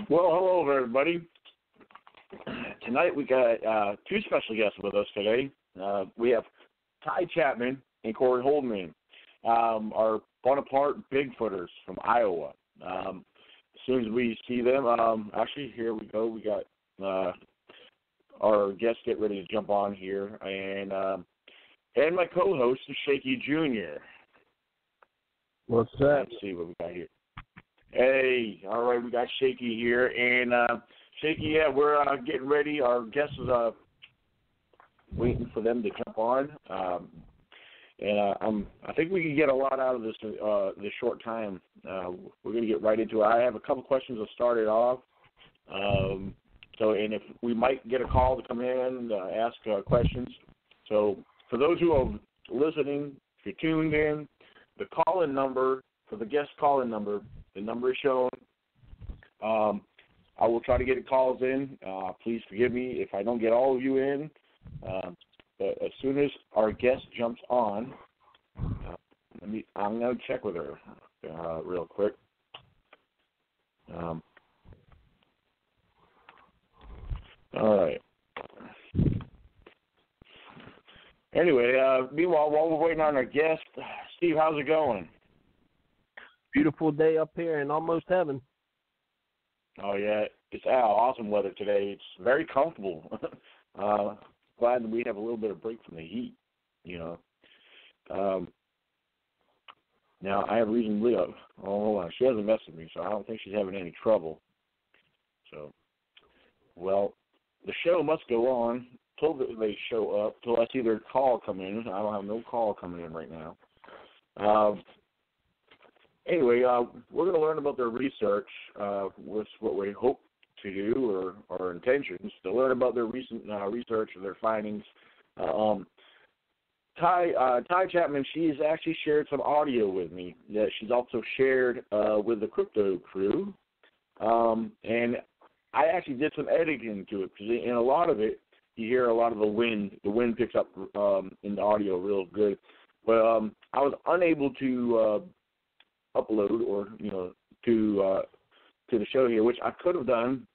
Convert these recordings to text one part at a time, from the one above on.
Well, hello, everybody. Tonight we got two special guests with us today. We have Ty Chapman and Corey Holdman, our Bonaparte Bigfooters from Iowa. As soon as we see them, actually, here we go. We got our guests get ready to jump on here, and my co-host is Shaky Jr. What's that? Let's see what we got here. Hey, all right, we got Shaky here, and Shaky, yeah, we're getting ready. Our guest is waiting for them to jump on, and I think we can get a lot out of this short time. We're going to get right into it. I have a couple questions to start it off. And if we might get a call to come in, ask questions. So for those who are listening, if you're tuned in, the call-in number for the guest call-in number, the number is shown. I will try to get calls in. Please forgive me if I don't get all of you in. But as soon as our guest jumps on, I'm going to check with her real quick. All right. Anyway, meanwhile, while we're waiting on our guest, Steve, how's it going? Beautiful day up here in almost heaven. Oh, yeah. It's awesome weather today. It's very comfortable. Glad that we have a little bit of break from the heat, you know. Now, I have reason to live. Oh, hold on. She hasn't messaged me, so I don't think she's having any trouble. So, well, the show must go on until they show up, until I see their call come in. I don't have no call coming in right now. Anyway, we're going to learn about their research, what's what we hope to do, or our intentions, to learn about their recent research and their findings. Ty Chapman, she's actually shared some audio with me that she's also shared with the crypto crew. And I actually did some editing to it, because in a lot of it, you hear a lot of the wind. The wind picks up in the audio real good. But I was unable to upload or to the show here, which I could have done,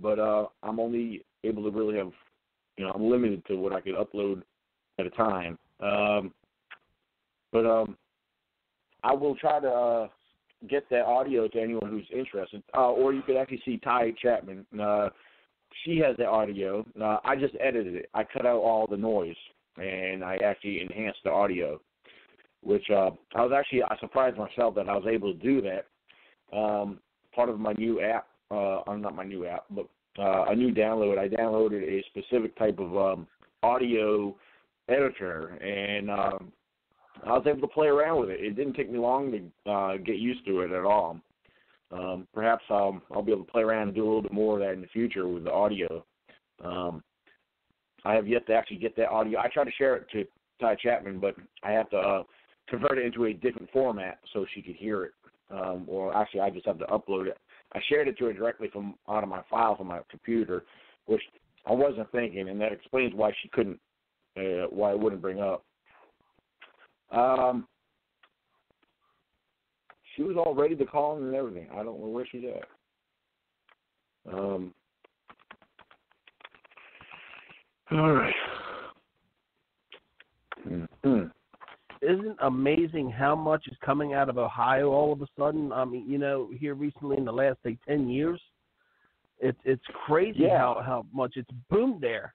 but I'm only able to really have I'm limited to what I could upload at a time. But I will try to get that audio to anyone who's interested, or you could actually see Ty Chapman. She has the audio. I just edited it. I cut out all the noise and I actually enhanced the audio, which I surprised myself that I was able to do that. Part of my new app, not my new app, but a new download. I downloaded a specific type of audio editor, and I was able to play around with it. It didn't take me long to get used to it at all. Perhaps I'll be able to play around and do a little bit more of that in the future with the audio. I have yet to actually get that audio. I tried to share it to Ty Chapman, but I have to convert it into a different format so she could hear it. Or actually, I just have to upload it. I shared it to her directly out of my file from my computer, which I wasn't thinking, and that explains why she couldn't, why it wouldn't bring up. She was all ready to call and everything. I don't know where she's at. All right. Mm-hmm. Isn't amazing how much is coming out of Ohio all of a sudden? I mean, here recently in the last 10 years, it's crazy how much it's boomed there.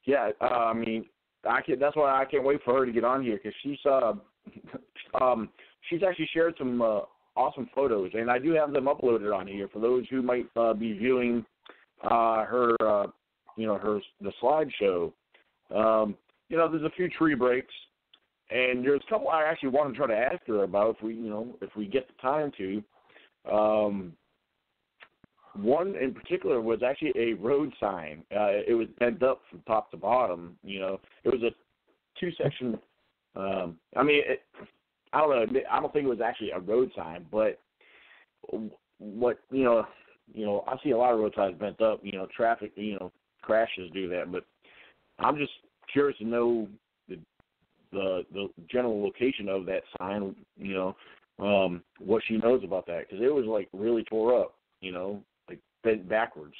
Yeah, I mean, that's why I can't wait for her to get on here, because she's actually shared some awesome photos, and I do have them uploaded on here for those who might be viewing her, the slideshow. There's a few tree breaks, and there's a couple I actually want to try to ask her about if we get the time to. One in particular was actually a road sign. It was bent up from top to bottom. It was a two-section. I don't know. I don't think it was actually a road sign, but what I see a lot of road signs bent up. Traffic, crashes do that. But I'm just curious to know the general location of that sign. What she knows about that, because it was like really tore up. like bent backwards.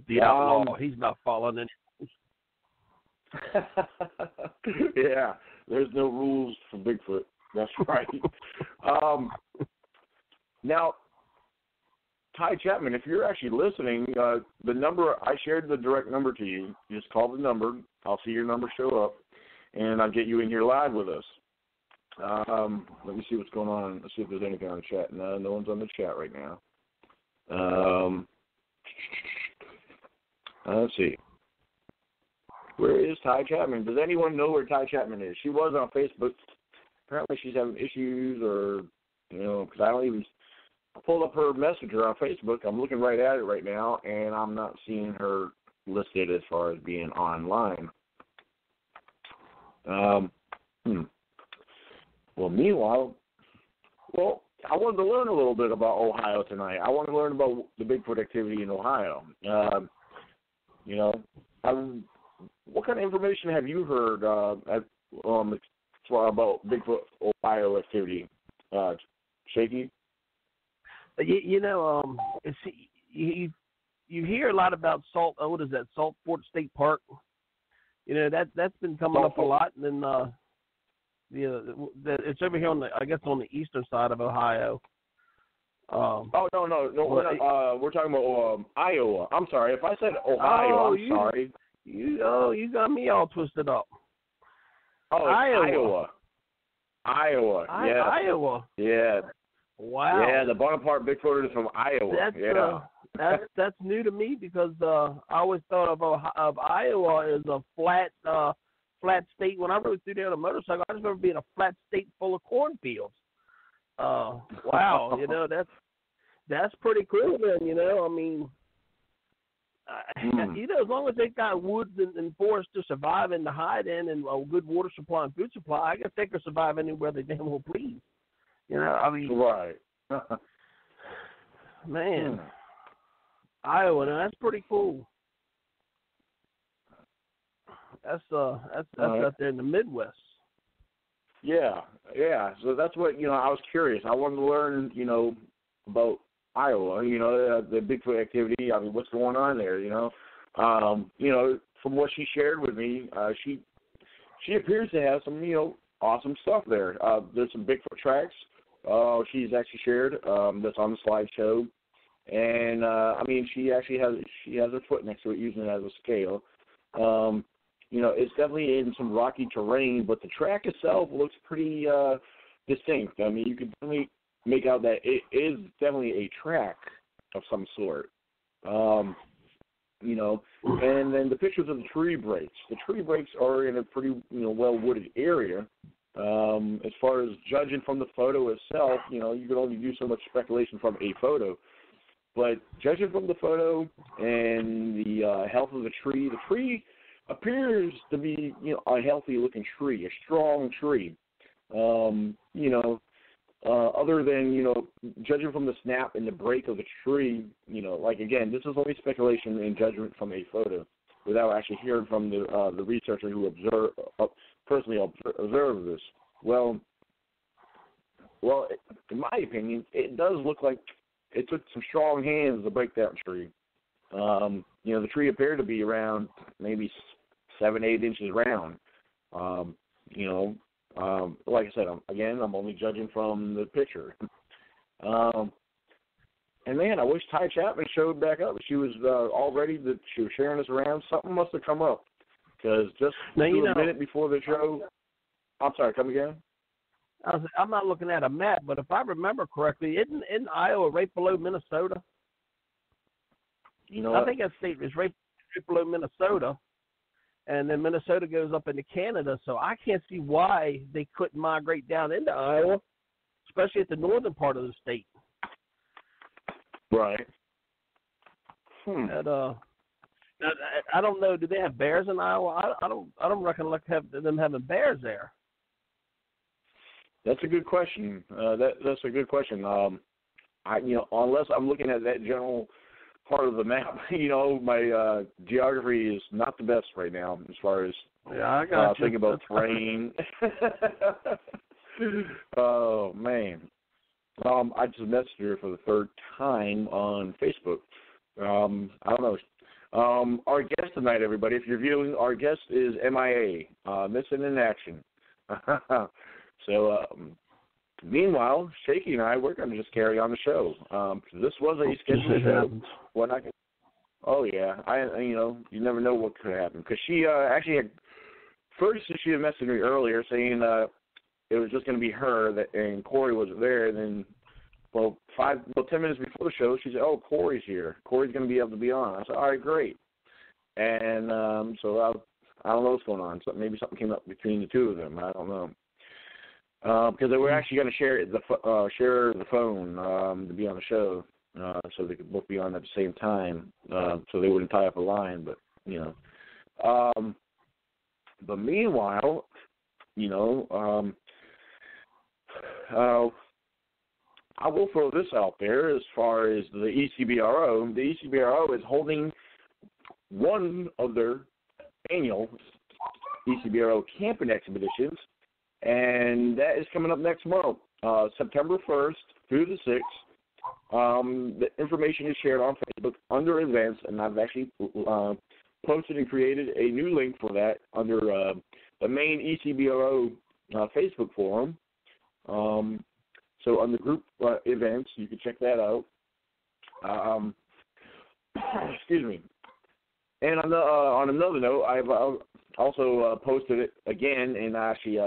The outlaw, he's not following it. Yeah, there's no rules for Bigfoot. That's right. Now, Ty Chapman, if you're actually listening, the number, I shared the direct number to you. You just call the number. I'll see your number show up, and I'll get you in here live with us. Let me see what's going on. Let's see if there's anything on the chat. No one's on the chat right now. Let's see. Where is Ty Chapman? Does anyone know where Ty Chapman is? She was on Facebook. Apparently she's having issues or, because I pulled up her messenger on Facebook. I'm looking right at it right now, and I'm not seeing her listed as far as being online. Well, meanwhile, I wanted to learn a little bit about Ohio tonight. I want to learn about the Bigfoot activity in Ohio. What kind of information have you heard about Bigfoot Ohio activity? Shaky? You hear a lot about Salt Fort State Park? That's been coming up a lot, and then it's over here on the eastern side of Ohio. No, we're talking about Iowa. I'm sorry if I said Ohio. Sorry. You got me all twisted up. Oh, Iowa. Yeah. Iowa. Yeah. Wow. Yeah, the Bonaparte Bigfooters from Iowa. That's new to me because I always thought of Iowa as a flat state. When I rode through there on a motorcycle, I just remember being a flat state full of cornfields. Wow, that's pretty cool, man. I mean, as long as they got woods and forests to survive and to hide in, and a good water supply and food supply, I guess they could survive anywhere they damn well please. I mean, right. Man, Iowa, that's pretty cool. That's out there in the Midwest. Yeah. So that's what I was curious. I wanted to learn, about Iowa. The Bigfoot activity. I mean, what's going on there? From what she shared with me, she appears to have some, awesome stuff there. There's some Bigfoot tracks. She's actually shared that's on the slideshow, and I mean, she has her foot next to it, using it as a scale. It's definitely in some rocky terrain, but the track itself looks pretty distinct. I mean, you can definitely make out that it is definitely a track of some sort. And then the pictures of the tree breaks. The tree breaks are in a pretty, well-wooded area. As far as judging from the photo itself, you can only do so much speculation from a photo. But judging from the photo and the health of the tree appears to be, a healthy-looking tree, a strong tree. Other than, judging from the snap and the break of the tree, again, this is only speculation and judgment from a photo without actually hearing from the researcher who personally observed this. Well, in my opinion, it does look like it took some strong hands to break that tree. The tree appeared to be around maybe 7-8 inches round. Like I said, I'm only judging from the picture. And man, I wish Ty Chapman showed back up. She was all ready. She was sharing this around. Something must have come up because just a minute before the show. I'm sorry. Come again. I'm not looking at a map, but if I remember correctly, isn't Iowa right below Minnesota? I think that state is right below Minnesota, and then Minnesota goes up into Canada. So I can't see why they couldn't migrate down into Iowa, especially at the northern part of the state. Right. And, I don't know. Do they have bears in Iowa? I don't recollect them having bears there. That's a good question. That's a good question. Unless I'm looking at that general part of the map, my geography is not the best right now as far as I got thinking about terrain. Oh, man. I just messaged her for the third time on Facebook. I don't know. Our guest tonight, everybody, if you're viewing, our guest is MIA, missing in action. So, meanwhile, Shaky and I, we're going to just carry on the show. This was a scheduled show. Oh, yeah. You never know what could happen. Because she actually had, first she had messaged me earlier saying it was just going to be her, and Corey wasn't there. And then, 10 minutes before the show, she said, oh, Corey's here. Corey's going to be able to be on. I said, all right, great. And so I don't know what's going on. So maybe something came up between the two of them. I don't know. Because they were actually going to share the phone to be on the show, so they could both be on at the same time, so they wouldn't tie up a line. But but meanwhile, I will throw this out there as far as the ECBRO. The ECBRO is holding one of their annual ECBRO camping expeditions, and that is coming up next month, September 1st through the 6th. The information is shared on Facebook under events, and I've actually posted and created a new link for that under the main ECBRO Facebook forum. So on the group events, you can check that out. Excuse me. And on another note, I've also posted it again, and actually,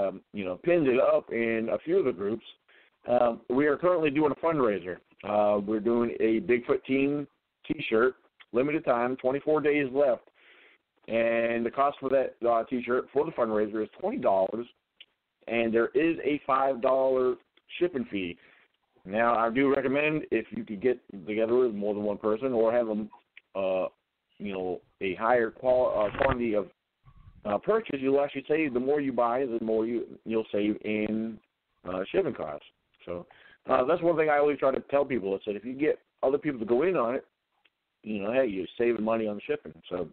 pinned it up in a few of the groups. We are currently doing a fundraiser. We're doing a Bigfoot Team T-shirt, limited time, 24 days left, and the cost for that T-shirt for the fundraiser is $20, and there is a $5 shipping fee. Now, I do recommend if you could get together with more than one person or have them, a higher quantity of purchase, you'll actually save. The more you buy, the more you'll save in shipping costs. So that's one thing I always try to tell people. I said if you get other people to go in on it, hey, you're saving money on the shipping. So,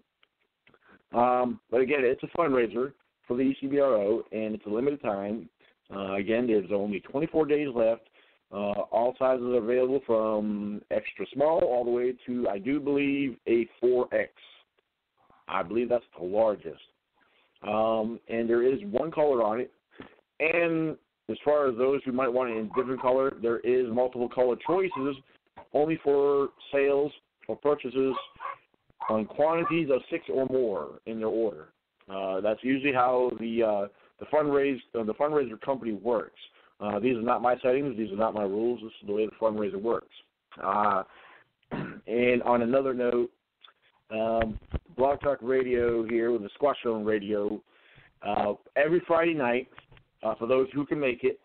but again, it's a fundraiser for the ECBRO, and it's a limited time. Again, there's only 24 days left. All sizes are available from extra small all the way to, I do believe, a 4X. I believe that's the largest. And there is one color on it. And as far as those who might want it in different color, there is multiple color choices only for sales or purchases on quantities of 6 or more in their order. That's usually how the fundraiser company works. These are not my settings. These are not my rules. This is the way the fundraiser works. And on another note, Blog Talk Radio here with the Squatch Zone Radio, every Friday night, for those who can make it,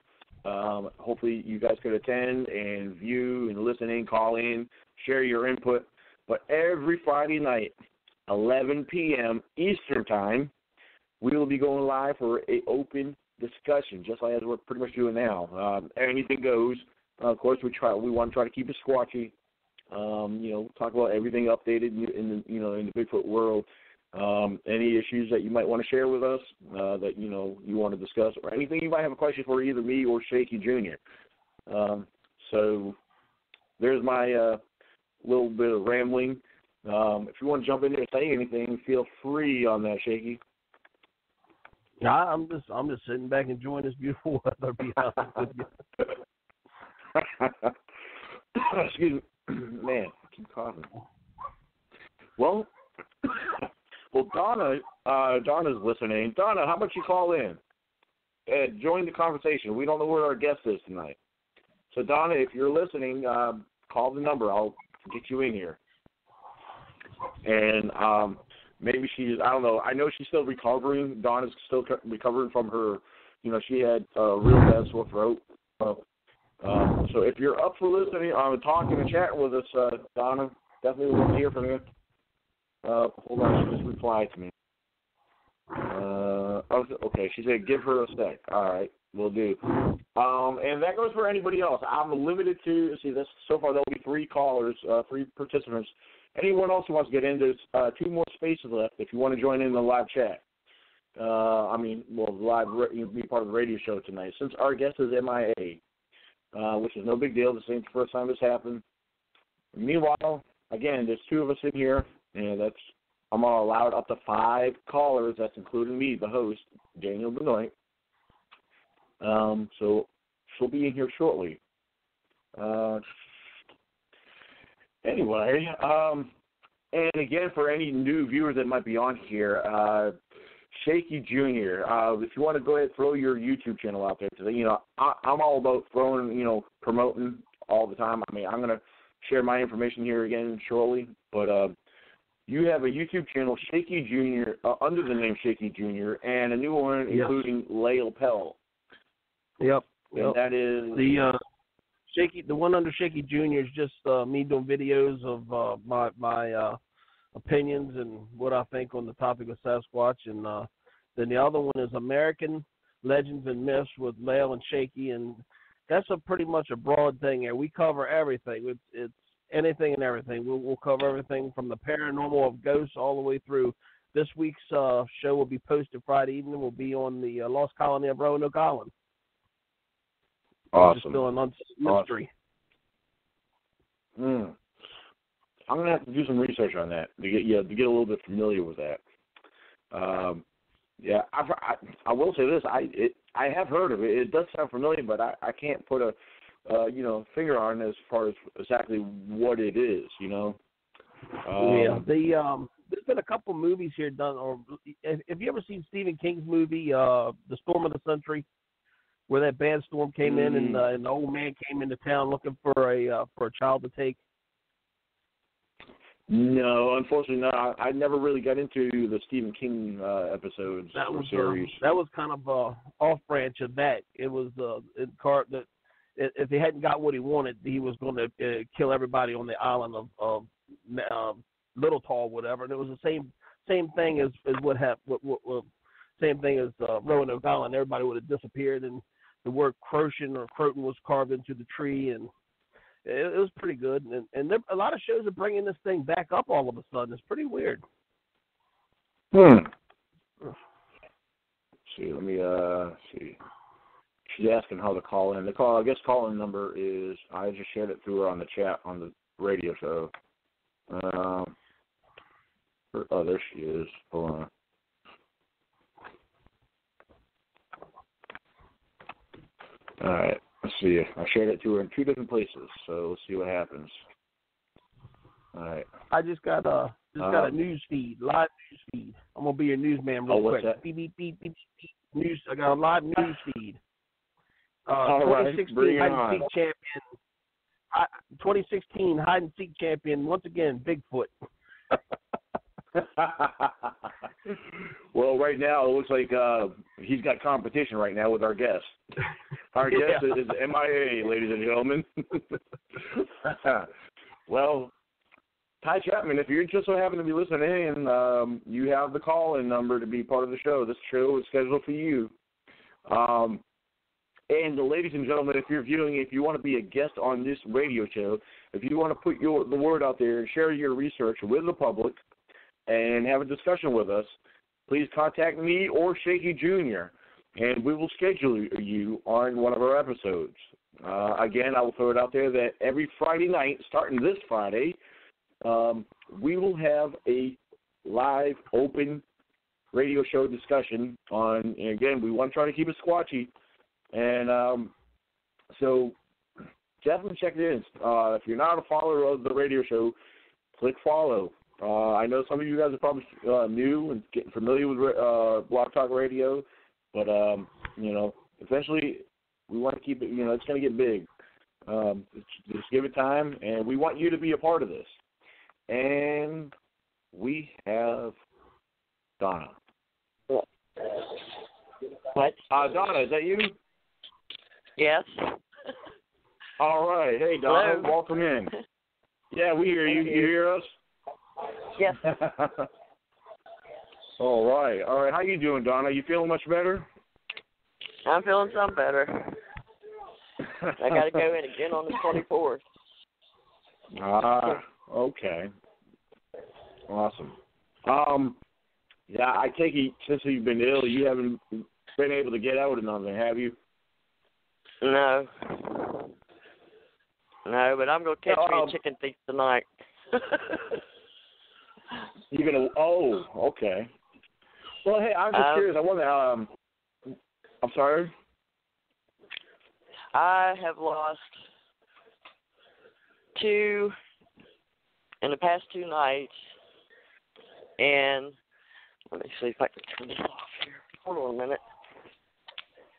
hopefully you guys could attend and view and listen in, call in, share your input. But every Friday night, 11 p.m. Eastern Time, we will be going live for an open discussion, just like as we're pretty much doing now. Anything goes. Of course, we want to try to keep it squatchy. Talk about everything updated in the Bigfoot world. Any issues that you might want to share with us that you want to discuss, or anything you might have a question for either me or Shaky Jr. So there's my little bit of rambling. If you want to jump in there and say anything, feel free on that, Shaky. Yeah, I'm just sitting back enjoying this beautiful weather. To be honest with you. Excuse me, man, I keep coughing. Well, Donna's listening. Donna, how about you call in and join the conversation? We don't know where our guest is tonight. So, Donna, if you're listening, call the number. I'll get you in here. And maybe I don't know. I know she's still recovering. Donna's still recovering from her, she had a real bad sore throat. So if you're up for listening, talking and chatting with us, Donna, definitely want to hear from you. Hold on, she just replied to me. Okay, she said give her a sec. All right, will do. And that goes for anybody else. I'm limited to, so far there'll be 3 callers, 3 participants. Anyone else who wants to get in, there's 2 more spaces left if you want to join in the live chat. be part of the radio show tonight, since our guest is MIA, which is no big deal. This ain't the first time this happened. Meanwhile, again, there's 2 of us in here, and I'm allowed up to 5 callers. That's including me, the host, Daniel Benoit. So she'll be in here shortly. Anyway, and again, for any new viewers that might be on here, Shaky Jr., if you want to go ahead and throw your YouTube channel out there today, I'm all about promoting all the time. I mean, I'm going to share my information here again shortly, but you have a YouTube channel, Shaky Jr., under the name Shaky Jr., and a new one including Lael Pell. Yep. And that is the one under Shaky Jr. is just me doing videos of my opinions and what I think on the topic of Sasquatch, and then the other one is American Legends and Myths with Lael and Shaky, and that's pretty much a broad thing here. We cover everything. It's anything and everything. We'll cover everything from the paranormal of ghosts all the way through. This week's show will be posted Friday evening. We'll be on the lost colony of Roanoke Island. Awesome. Which is still an mystery. Awesome. I'm going to have to do some research on that to get a little bit familiar with that. I will say this. I have heard of it. It does sound familiar, but I can't put a finger on it as far as exactly what it is. There's been a couple movies here done. Or have you ever seen Stephen King's movie, The Storm of the Century, where that bad storm came in and the old man came into town looking for a child to take? No, unfortunately not. I never really got into the Stephen King episodes or series. That was kind of off branch of that. It was if he hadn't got what he wanted, he was going to kill everybody on the island of Little Tall, whatever. And it was the same thing as what happened. Same thing as Roanoke Island. Everybody would have disappeared, and the word Croton was carved into the tree, and it was pretty good. And a lot of shows are bringing this thing back up all of a sudden. It's pretty weird. Let's see, let me see. She's asking how to call in. Call-in number is, I just shared it through her on the chat on the radio show. There she is. Hold on. All right, let's see. I shared it to her in 2 different places, so let's see what happens. All right. I just got a news feed, live news feed. I'm gonna be your newsman real quick. That? Beep, beep, beep, beep, beep. News. I got a live news feed. All right, 2016 hide and seek champion. 2016 hide and seek champion once again, Bigfoot. Well, right now it looks like he's got competition right now with our guest. Our guest is MIA, ladies and gentlemen. Well, Ty Chapman, if you're just so happen to be listening and you have the call-in number to be part of the show, this show is scheduled for you. And ladies and gentlemen, if you're viewing, if you want to be a guest on this radio show, if you want to put the word out there and share your research with the public and have a discussion with us, please contact me or Shaky Jr., and we will schedule you on one of our episodes. Again, I will throw it out there that every Friday night, starting this Friday, we will have a live, open radio show discussion on, and again, we want to try to keep it squatchy. And so definitely check it in. If you're not a follower of the radio show, click follow. I know some of you guys are probably new and getting familiar with Blog Talk Radio, but, eventually we want to keep it, it's going to get big. Just give it time, and we want you to be a part of this. And we have Donna. What? Donna, is that you? Yes. All right. Hey, Donna, Hello. welcome in. Yeah, we hear you. You hear us? Yes. All right. How you doing, Donna? You feeling much better? I'm feeling some better. I got to go in again on the 24th. Okay. Awesome. Yeah, I take it since you've been ill, you haven't been able to get out or nothing, have you? No. No, but I'm going to catch me a chicken thief tonight. You're going to, okay. Well, hey, I'm just curious. I wonder, I'm sorry? I have lost 2 in the past 2 nights, and let me see if I can turn this off here. Hold on a minute.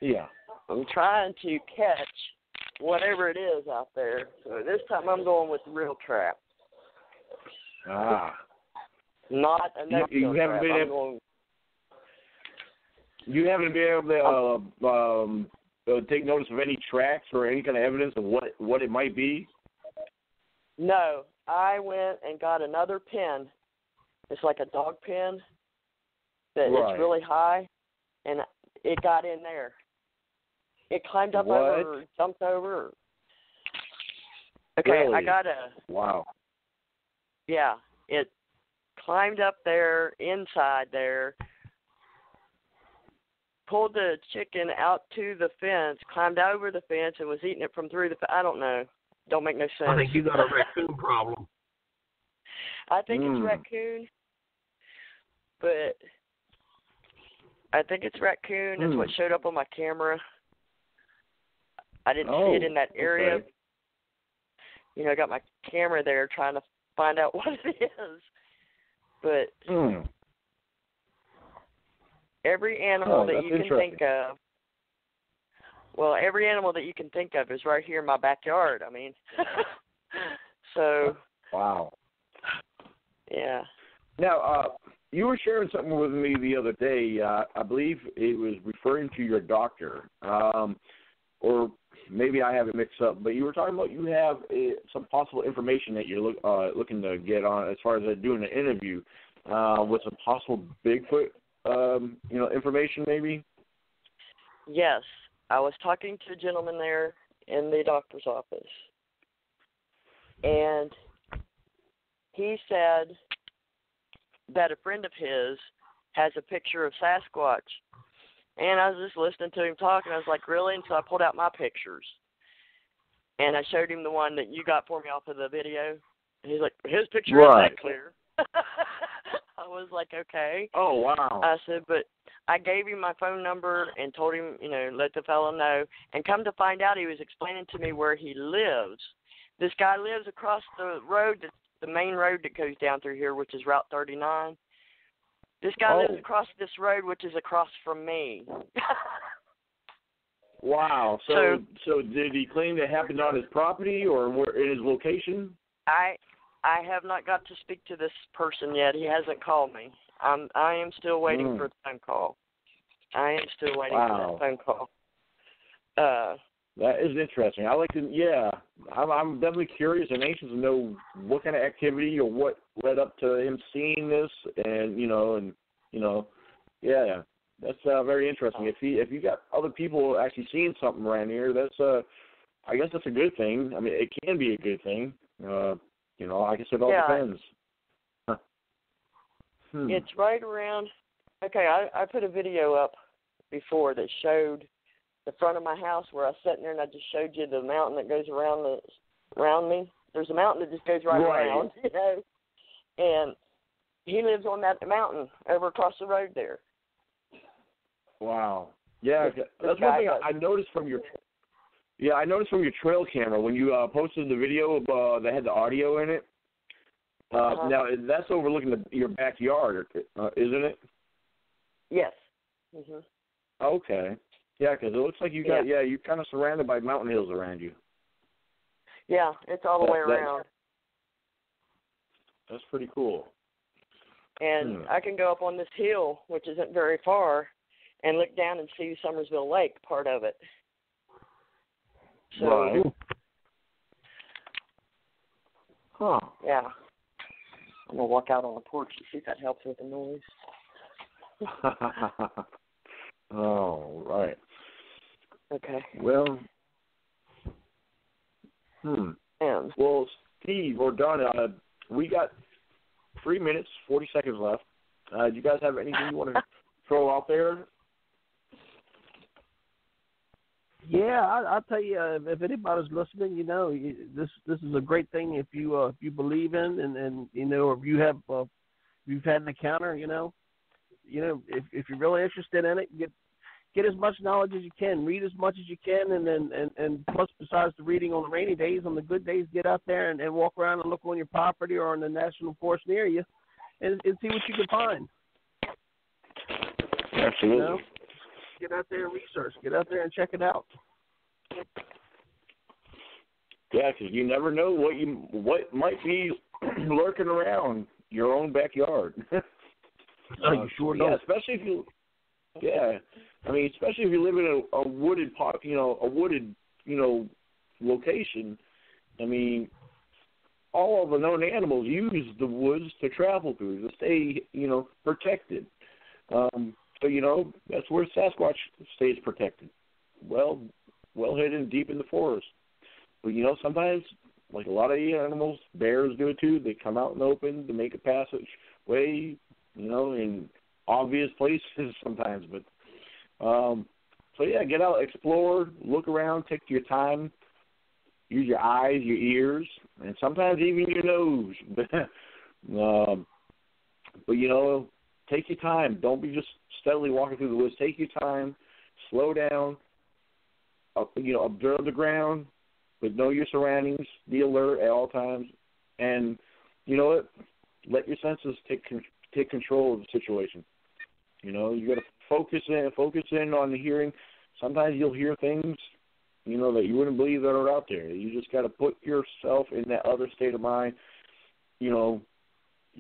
Yeah. I'm trying to catch whatever it is out there. So this time I'm going with the real trap. Not a no-kill trap. You haven't been able to take notice of any tracks or any kind of evidence of what it might be? No. I went and got another pin. It's like a dog pin that it's really high, and it got in there. It climbed up over, jumped over. Okay, really? I got a... Wow. Yeah, it climbed up there, inside there, pulled the chicken out to the fence, climbed over the fence, and was eating it from through the fence. I don't know. Don't make no sense. I think you got a raccoon problem. I think it's raccoon, but I think it's raccoon. That's what showed up on my camera. I didn't see it in that area. Okay. You know, I got my camera there trying to find out what it is. But every animal that you can think of, every animal that you can think of is right here in my backyard. I mean, so. Wow. Yeah. Now, you were sharing something with me the other day. I believe it was referring to your doctor, or maybe I have it mixed up. But you were talking about you have some possible information that you're looking to get on as far as doing an interview with some possible Bigfoot, information, maybe. Yes, I was talking to a gentleman there in the doctor's office, and he said that a friend of his has a picture of Sasquatch. And I was just listening to him talk, and I was like, really? And so I pulled out my pictures. And I showed him the one that you got for me off of the video. And he's like, his picture isn't that clear. I was like, okay. Oh, wow. I said, but I gave him my phone number and told him, let the fellow know. And come to find out, he was explaining to me where he lives. This guy lives across the road, the main road that goes down through here, which is Route 39. This guy lives across this road, which is across from me. Wow. So did he claim it happened on his property or in his location? I have not got to speak to this person yet. He hasn't called me. I am still waiting for the phone call. I am still waiting for that phone call. That is interesting. I'm definitely curious and anxious to know what kind of activity or what led up to him seeing this, and that's very interesting. If you got other people actually seeing something around here, I guess that's a good thing. I mean, it can be a good thing. I guess it all depends. Huh. It's right around. Okay, I put a video up before that showed the front of my house where I was sitting there, and I just showed you the mountain that goes around me. There's a mountain that just goes right around, and he lives on that mountain over across the road there. Wow. Yeah, that's one thing I noticed from your. Yeah, I noticed from your trail camera when you posted the video that had the audio in it. Now that's overlooking your backyard, isn't it? Yes. Mhm. Okay. Yeah, because it looks like you're kind of surrounded by mountain hills around you. Yeah, it's all the way around. That's pretty cool. And I can go up on this hill, which isn't very far, and look down and see Summersville Lake, part of it. So, right. Huh. Yeah. I'm going to walk out on the porch to see if that helps with the noise. Oh, right. Okay. Well, Well, Steve or Donna, we got 3 minutes, 40 seconds left. Do you guys have anything you want to throw out there? Yeah, I'll tell you, if anybody's listening, this is a great thing if you believe in and or if you have you've had an encounter, if you're really interested in it, get as much knowledge as you can, read as much as you can, and plus, besides the reading on the rainy days, on the good days, get out there and walk around and look on your property or on the national forest near you, and see what you can find. Absolutely. Get out there and research. Get out there and check it out. Yeah, because you never know what might be lurking around your own backyard. You sure don't. Especially if you. Yeah, especially if you live in a wooded, location. All of the known animals use the woods to travel through to stay, protected. So, that's where Sasquatch stays protected. Well hidden deep in the forest. But, sometimes, like a lot of the animals, bears do it too. They come out in the open to make a passageway, in obvious places sometimes. But, get out, explore, look around, take your time, use your eyes, your ears, and sometimes even your nose. But, take your time. Don't be just steadily walking through the woods. Take your time. Slow down. Observe the ground, but know your surroundings. Be alert at all times. And, let your senses take control of the situation. You got to focus in on the hearing. Sometimes you'll hear things, that you wouldn't believe that are out there. You just got to put yourself in that other state of mind. You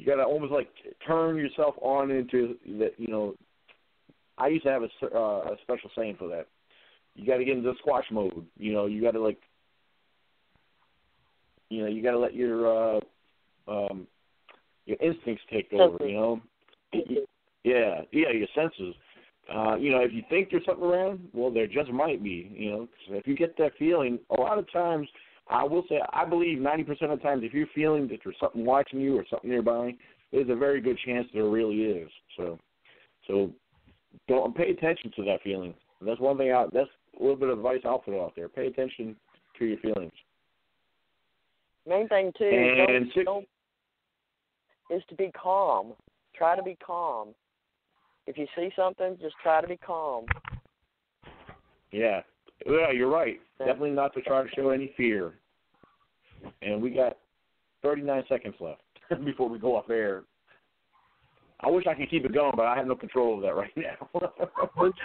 got to almost like turn yourself on into that. I used to have a special saying for that. You got to get into Squatch mode. You got to you got to let your instincts take over. Yeah, your senses. If you think there's something around, well, there just might be. 'Cause if you get that feeling, a lot of times, I will say, I believe 90% of the times, if you're feeling that there's something watching you or something nearby, there's a very good chance there really is. So don't pay attention to that feeling. That's one thing. That's a little bit of advice I'll put out there. Pay attention to your feelings. Main thing too is to be calm. Try to be calm. If you see something, just try to be calm. Yeah, you're right. Definitely not to try to show any fear. And we got 39 seconds left before we go off air. I wish I could keep it going, but I have no control over that right now. What's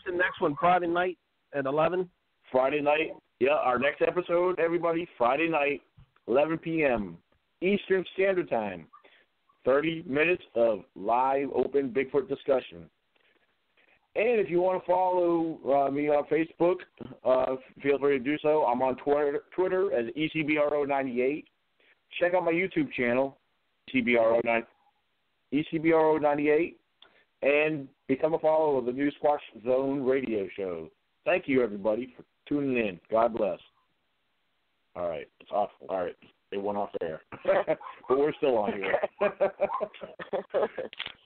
the next one? Friday night at 11? Friday night. Yeah, our next episode, everybody, Friday night, 11 p.m. Eastern Standard Time. 30 minutes of live, open Bigfoot discussion. And if you want to follow me on Facebook, feel free to do so. I'm on Twitter as ECBRO98. Check out my YouTube channel, ECBRO98, and become a follower of the new Squatch Zone radio show. Thank you, everybody, for tuning in. God bless. All right, it's off. All right, they went off air, but we're still on here.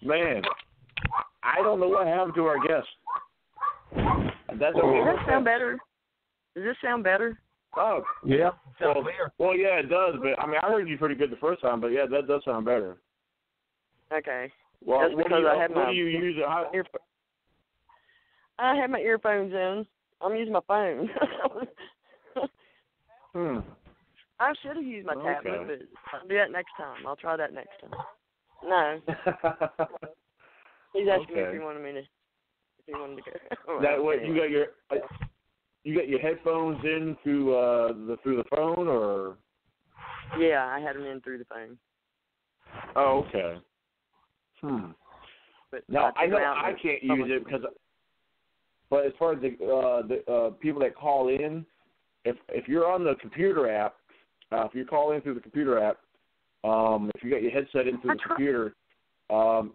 Man, I don't know what happened to our guest. Does this sound better? Does this sound better? Oh, yeah. Well, yeah, it does. But I heard you pretty good the first time. But yeah, that does sound better. Okay. Well, Just what do you use? I have my earphones in. I'm using my phone. I should have used my tablet, but I'll do that next time. I'll try that next time. No. He's asking me if he wanted to go. That what you got your headphones in through the phone, or? Yeah, I had them in through the phone. Oh, okay. But now I know I can't use it but as far as the people that call in, if you're on the computer app, if you call in through the computer app, if you got your headset in through the computer,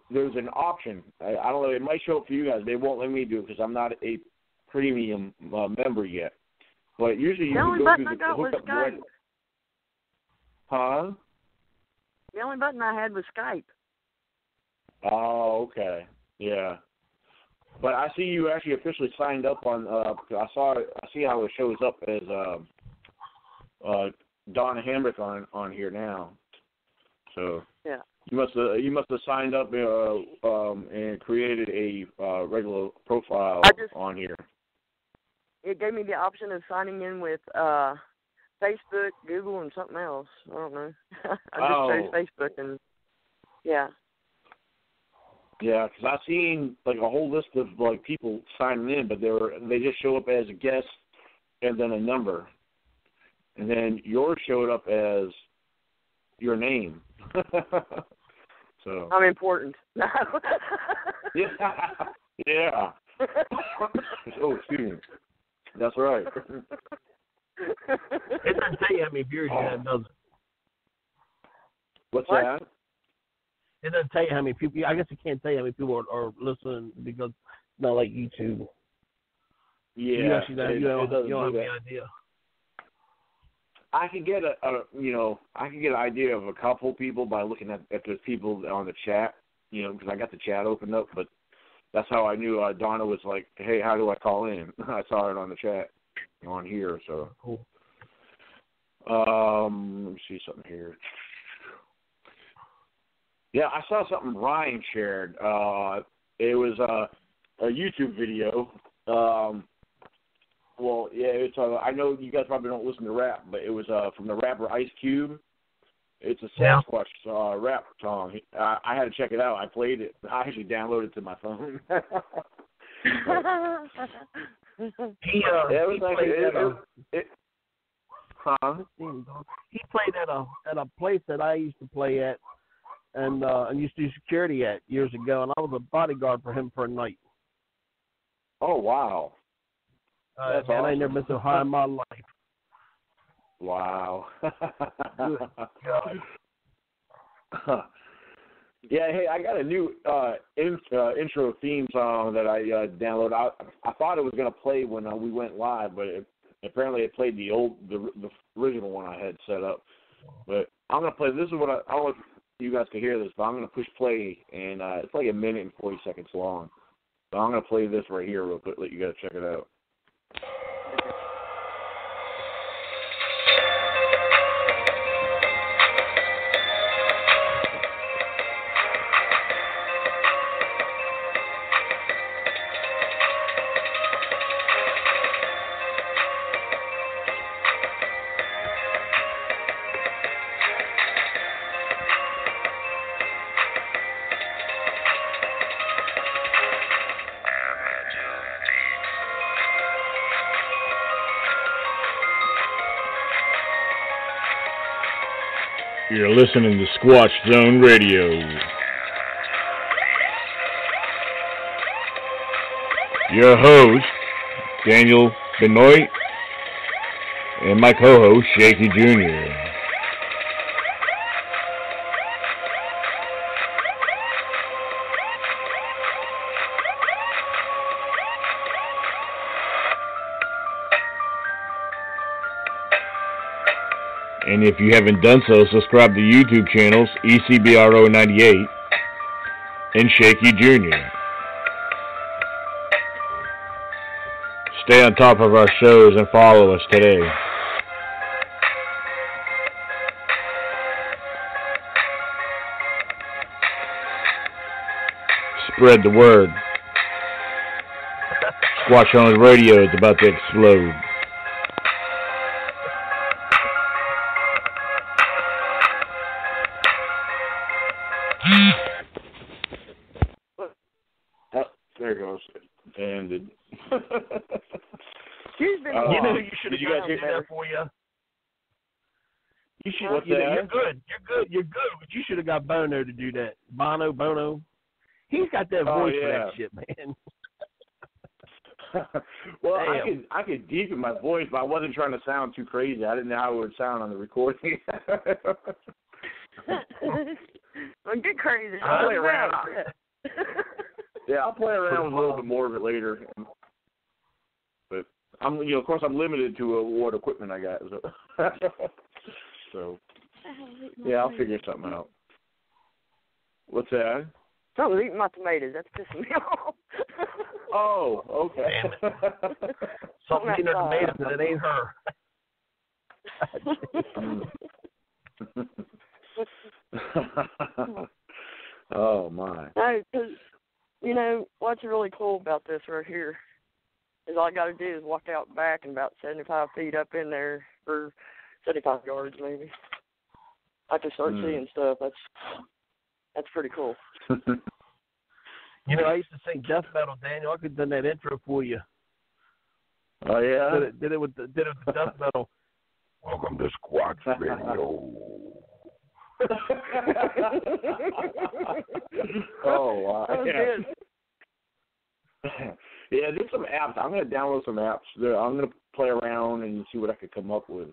there's an option. I don't know. It might show up for you guys. They won't let me do it because I'm not a premium member yet. But usually you can go through the hookup direct. Huh? The only button I had was Skype. Oh, okay. Yeah. But I see you actually officially signed up on. I see how it shows up as Donna Hamrick on here now. So yeah, you must have signed up and created a regular profile on here. It gave me the option of signing in with Facebook, Google, and something else. I don't know. I just chose Facebook, and yeah. Yeah, because I've seen like a whole list of like people signing in, but they just show up as a guest and then a number, and then yours showed up as your name. So I'm important. yeah. Oh, excuse me. That's right. It doesn't tell you how many viewers you have, does it? What's What? that? It doesn't tell you how many people. I guess it can't tell you how many people are listening because it's not like YouTube. Yeah, You actually it don't doesn't have do any that. idea. I can get I can get an idea of a couple people by looking at the people on the chat, because I got the chat opened up. But that's how I knew Donna was like, "Hey, how do I call in?" I saw it on the chat on here. So cool. Let me see something here. Yeah, I saw something Ryan shared. It was a YouTube video. Well, yeah, it's. I know you guys probably don't listen to rap, but it was from the rapper Ice Cube. It's a SQUATCH rap song. I had to check it out. I played it. I actually downloaded it to my phone. He played at a place that I used to play at, and used to do security at years ago, and I was a bodyguard for him for a night. Oh wow! That's man, awesome. I ain't never been so high in my life. Wow. Good God. Yeah, hey, I got a new intro theme song that I downloaded. I thought it was going to play when we went live, but apparently it played the original one I had set up. But I'm going to play. This is what I don't know if you guys can hear this, but I'm going to push play, and it's like 1 minute and 40 seconds long. So I'm going to play this right here real quick. Let you guys check it out. You're listening to Squatch Zone Radio. Your host, Daniel Benoit, and my co-host, Shaky Jr. And if you haven't done so, subscribe to YouTube channels ECBRO 98 and Shaky Jr. Stay on top of our shows and follow us today. Spread the word. Squatch on Radio is about to explode. There it goes. Ended. You should have got that for you. You should. You're good. But you should have got Bono to do that. Bono. He's got that voice for that shit, man. Well, I could deepen my voice, but I wasn't trying to sound too crazy. I didn't know how it would sound on the recording. Well, get crazy. I'll play around. Yeah, I'll play around with a little bit more of it later. But I'm, of course, I'm limited to what equipment I got. So yeah, I'll figure something out. What's that? Someone's eating my tomatoes. That's pissing me off. Oh, okay. Something eating her tomatoes and it ain't her. Oh, my. No, because, what's really cool about this right here is all I got to do is walk out back and about 75 feet up in there, or 75 yards maybe. I can start seeing stuff. That's pretty cool. I used to sing death metal, Daniel. I could have done that intro for you. Oh, yeah? Did it with the death metal. Welcome to Squatch Radio. Oh, wow. That was good. Yeah, there's some apps. I'm going to download some apps. I'm going to play around and see what I could come up with,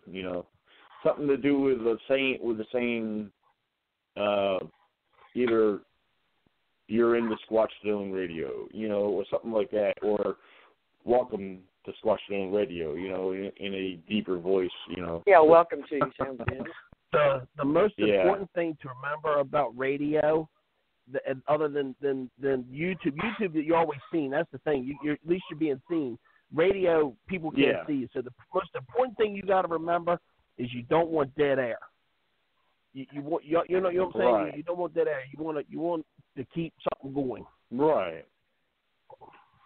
Something to do with the same either you're in the Squatch Stealing Radio, or something like that, or welcome to Squatch Stealing Radio, in a deeper voice, Yeah, welcome to you. Sounds good. The most important thing to remember about radio, other than YouTube that you're always seen. That's the thing. At least you're being seen. Radio, people can't see you. So the most important thing you got to remember is you don't want dead air. You know what I'm saying? Right. You don't want dead air. You want to keep something going. Right.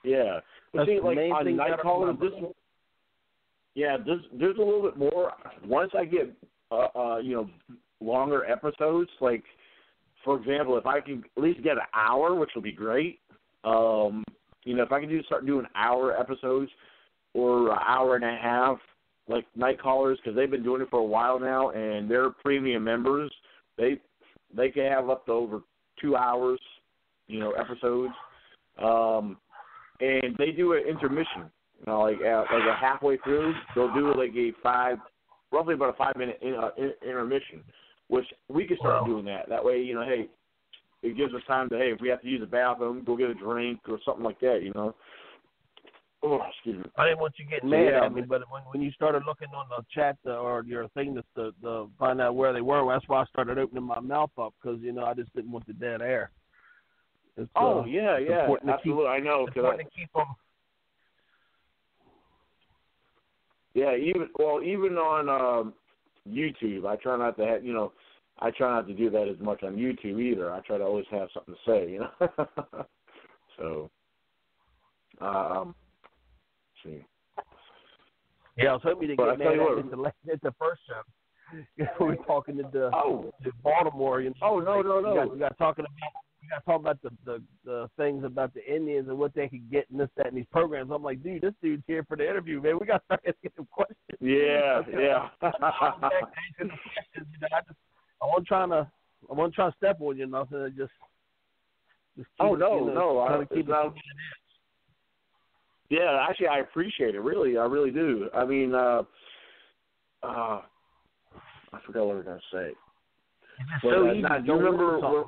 Yeah. But see, like on night callers, there's a little bit more. Once I get longer episodes, like for example, if I can at least get an hour, which will be great. If I can start doing hour episodes or an hour and a half, like night callers, because they've been doing it for a while now, and they're premium members. They can have up to over 2 hours, episodes, and they do an intermission, like a halfway through, they'll do like roughly about a 5-minute intermission, which we can start doing that. That way, hey, it gives us time to, if we have to use the bathroom, go get a drink or something like that, Oh, excuse me. I didn't want you getting mad at me, but when you started looking on the chat or your thing to find out where they were, that's why I started opening my mouth up, because, I just didn't want the dead air. It's, absolutely. I know. It's important to keep them. Yeah, even on YouTube, I try not to have, I try not to do that as much on YouTube either. I try to always have something to say, So, see. Yeah, I was hoping you didn't get mad at the first show. We were talking to Baltimore. No. We got talking about the things about the Indians and what they could get and this, that, and these programs. I'm like, dude, this dude's here for the interview, man. We got to start asking him questions. Yeah. I wasn't trying to step on you or nothing. I just keep Yeah, actually, I appreciate it. Really, I really do. I mean, I forgot what I was going to say. It's so easy. Do you remember?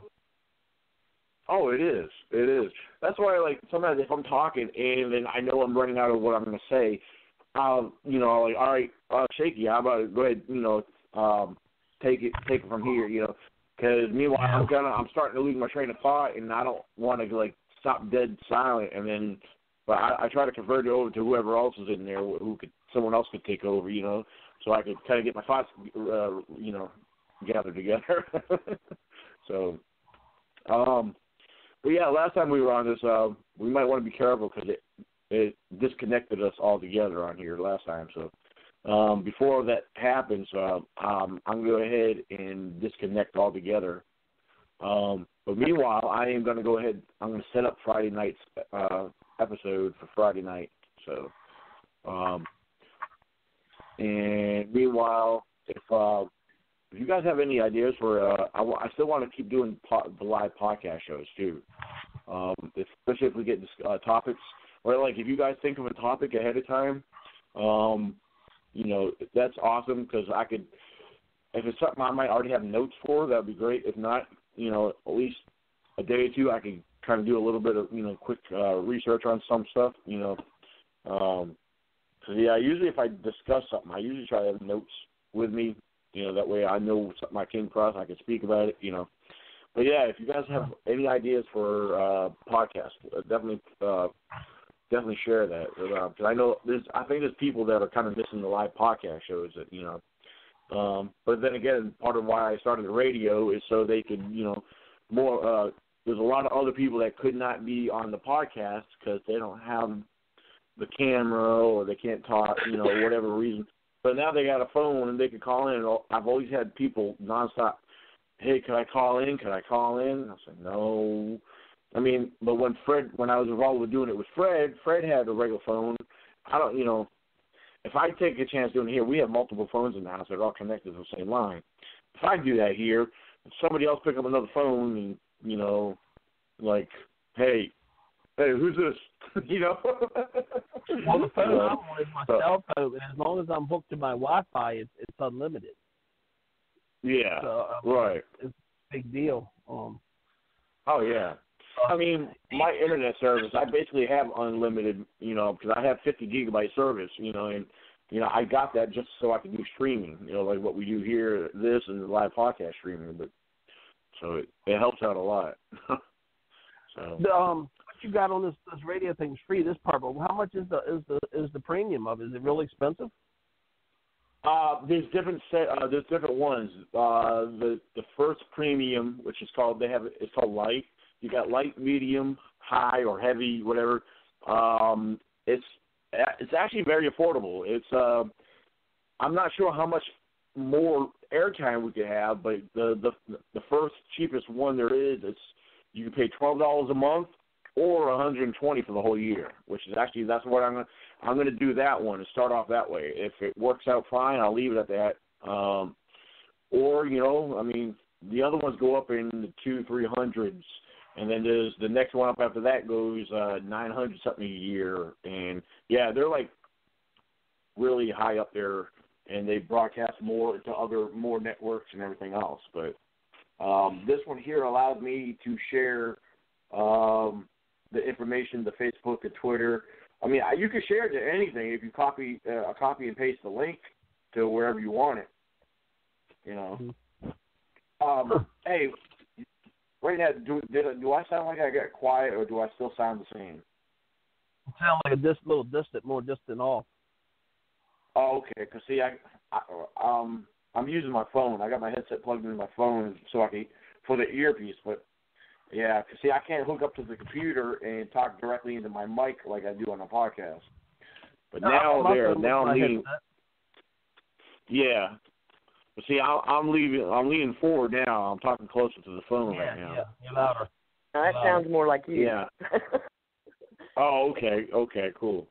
Oh, it is. It is. That's why, like, sometimes if I'm talking and then I know I'm running out of what I'm going to say, all right, Shaky, how about it? Go ahead, take it from here, because meanwhile I'm starting to lose my train of thought, and I don't want to stop dead silent, and then. But I try to convert it over to whoever else is in there, someone else could take over, so I could kind of get my thoughts, gathered together. So, but yeah, last time we were on this, we might want to be careful because it disconnected us all together on here last time. So, before that happens, I'm going to go ahead and disconnect all together. But meanwhile, I am going to go ahead. I'm going to set up Friday night's episode for Friday night. So, and meanwhile, if you guys have any ideas for, I still want to keep doing the live podcast shows too. Especially if we get topics, or like if you guys think of a topic ahead of time, that's awesome because I could. If it's something I might already have notes for, that would be great. If not, at least a day or two, I could kind of do a little bit of, quick research on some stuff, Because, usually if I discuss something, I usually try to have notes with me, that way I know something I came across, I can speak about it, But yeah, if you guys have any ideas for podcasts, definitely share that. Because I know I think there's people that are kind of missing the live podcast shows that, you know. But then again, part of why I started the radio is so they could, you know, more. There's a lot of other people that could not be on the podcast because they don't have the camera or they can't talk, you know, whatever reason. But now they got a phone and they can call in. I've always had people nonstop. Hey, can I call in? Can I call in? I said, no. I mean, but when I was involved with doing it with Fred had a regular phone. I don't, you know, if I take a chance doing it here, we have multiple phones in the house that are all connected to the same line. If I do that here, if somebody else pick up another phone and, you know, like, hey, who's this? You know? Well, the phone I'm on is my cell phone, and as long as I'm hooked to my Wi-Fi, it's unlimited. Yeah, so, right. It's a big deal. Oh, yeah. I mean, my internet service, I basically have unlimited, you know, because I have 50 gigabyte service, you know, and, you know, I got that just so I can do streaming, you know, like what we do here, this and the live podcast streaming. But so it helps out a lot. So what you got on this radio thing is free. This part, but how much is the premium of it? Is it really expensive? There's different ones. The first premium, which is called it's called light. You got light, medium, high, or heavy, whatever. It's actually very affordable. It's I'm not sure how much more airtime we could have, but the first cheapest one there is, you can pay $12 a month or $120 for the whole year, which is actually that's what I'm going to do that one and start off that way. If it works out fine, I'll leave it at that. Or, you know, I mean, the other ones go up in the 200-300s, and then there's the next one up after that goes 900 something a year, and yeah, they're like really high up there, and they broadcast more to more networks and everything else. But this one here allows me to share the information, the Facebook, the Twitter. I mean, you can share it to anything if you copy and paste the link to wherever you want it. You know. Hey, right now, do I sound like I got quiet, or do I still sound the same? You sound like a little distant, more distant off. Oh, okay. Because see, I'm using my phone. I got my headset plugged into my phone so I can for the earpiece, but. Yeah, because, see, I can't hook up to the computer and talk directly into my mic like I do on a podcast. But now I'm leaning. Yeah. But, see, I'm leaning forward now. I'm talking closer to the phone right now. Yeah, you're louder. That sounds more like you. Yeah. Oh, okay. Okay, cool.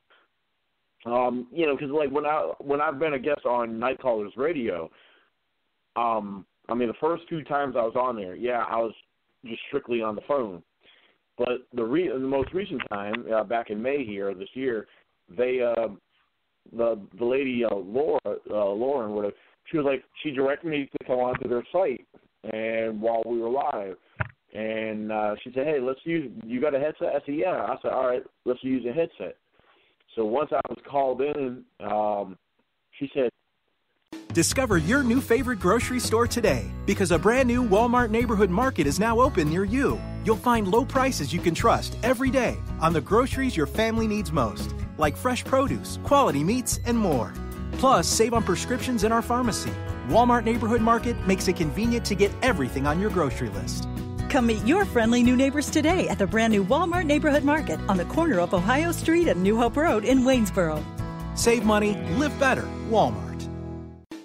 You know, because, like, when I've been a guest on Night Callers Radio, I mean, the first 2 times I was on there, yeah, I was just strictly on the phone. But the most recent time, back in May here this year, they the lady Lauren would have, she was like, she directed me to come onto their site, and while we were live, and she said, hey, you got a headset? I said, yeah. I said, all right, let's use a headset. So once I was called in, she said, discover your new favorite grocery store today, because a brand new Walmart Neighborhood Market is now open near you. You'll find low prices you can trust every day on the groceries your family needs most, like fresh produce, quality meats, and more. Plus, save on prescriptions in our pharmacy. Walmart Neighborhood Market makes it convenient to get everything on your grocery list. Come meet your friendly new neighbors today at the brand new Walmart Neighborhood Market on the corner of Ohio Street and New Hope Road in Waynesboro. Save money, live better, Walmart.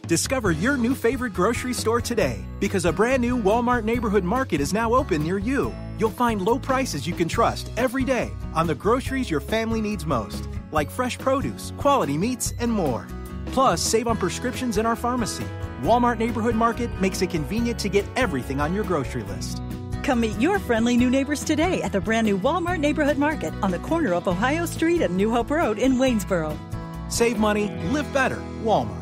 Discover your new favorite grocery store today, because a brand new Walmart Neighborhood Market is now open near you. You'll find low prices you can trust every day on the groceries your family needs most, like fresh produce, quality meats, and more. Plus, save on prescriptions in our pharmacy. Walmart Neighborhood Market makes it convenient to get everything on your grocery list. Come meet your friendly new neighbors today at the brand new Walmart Neighborhood Market on the corner of Ohio Street and New Hope Road in Waynesboro. Save money, live better, Walmart.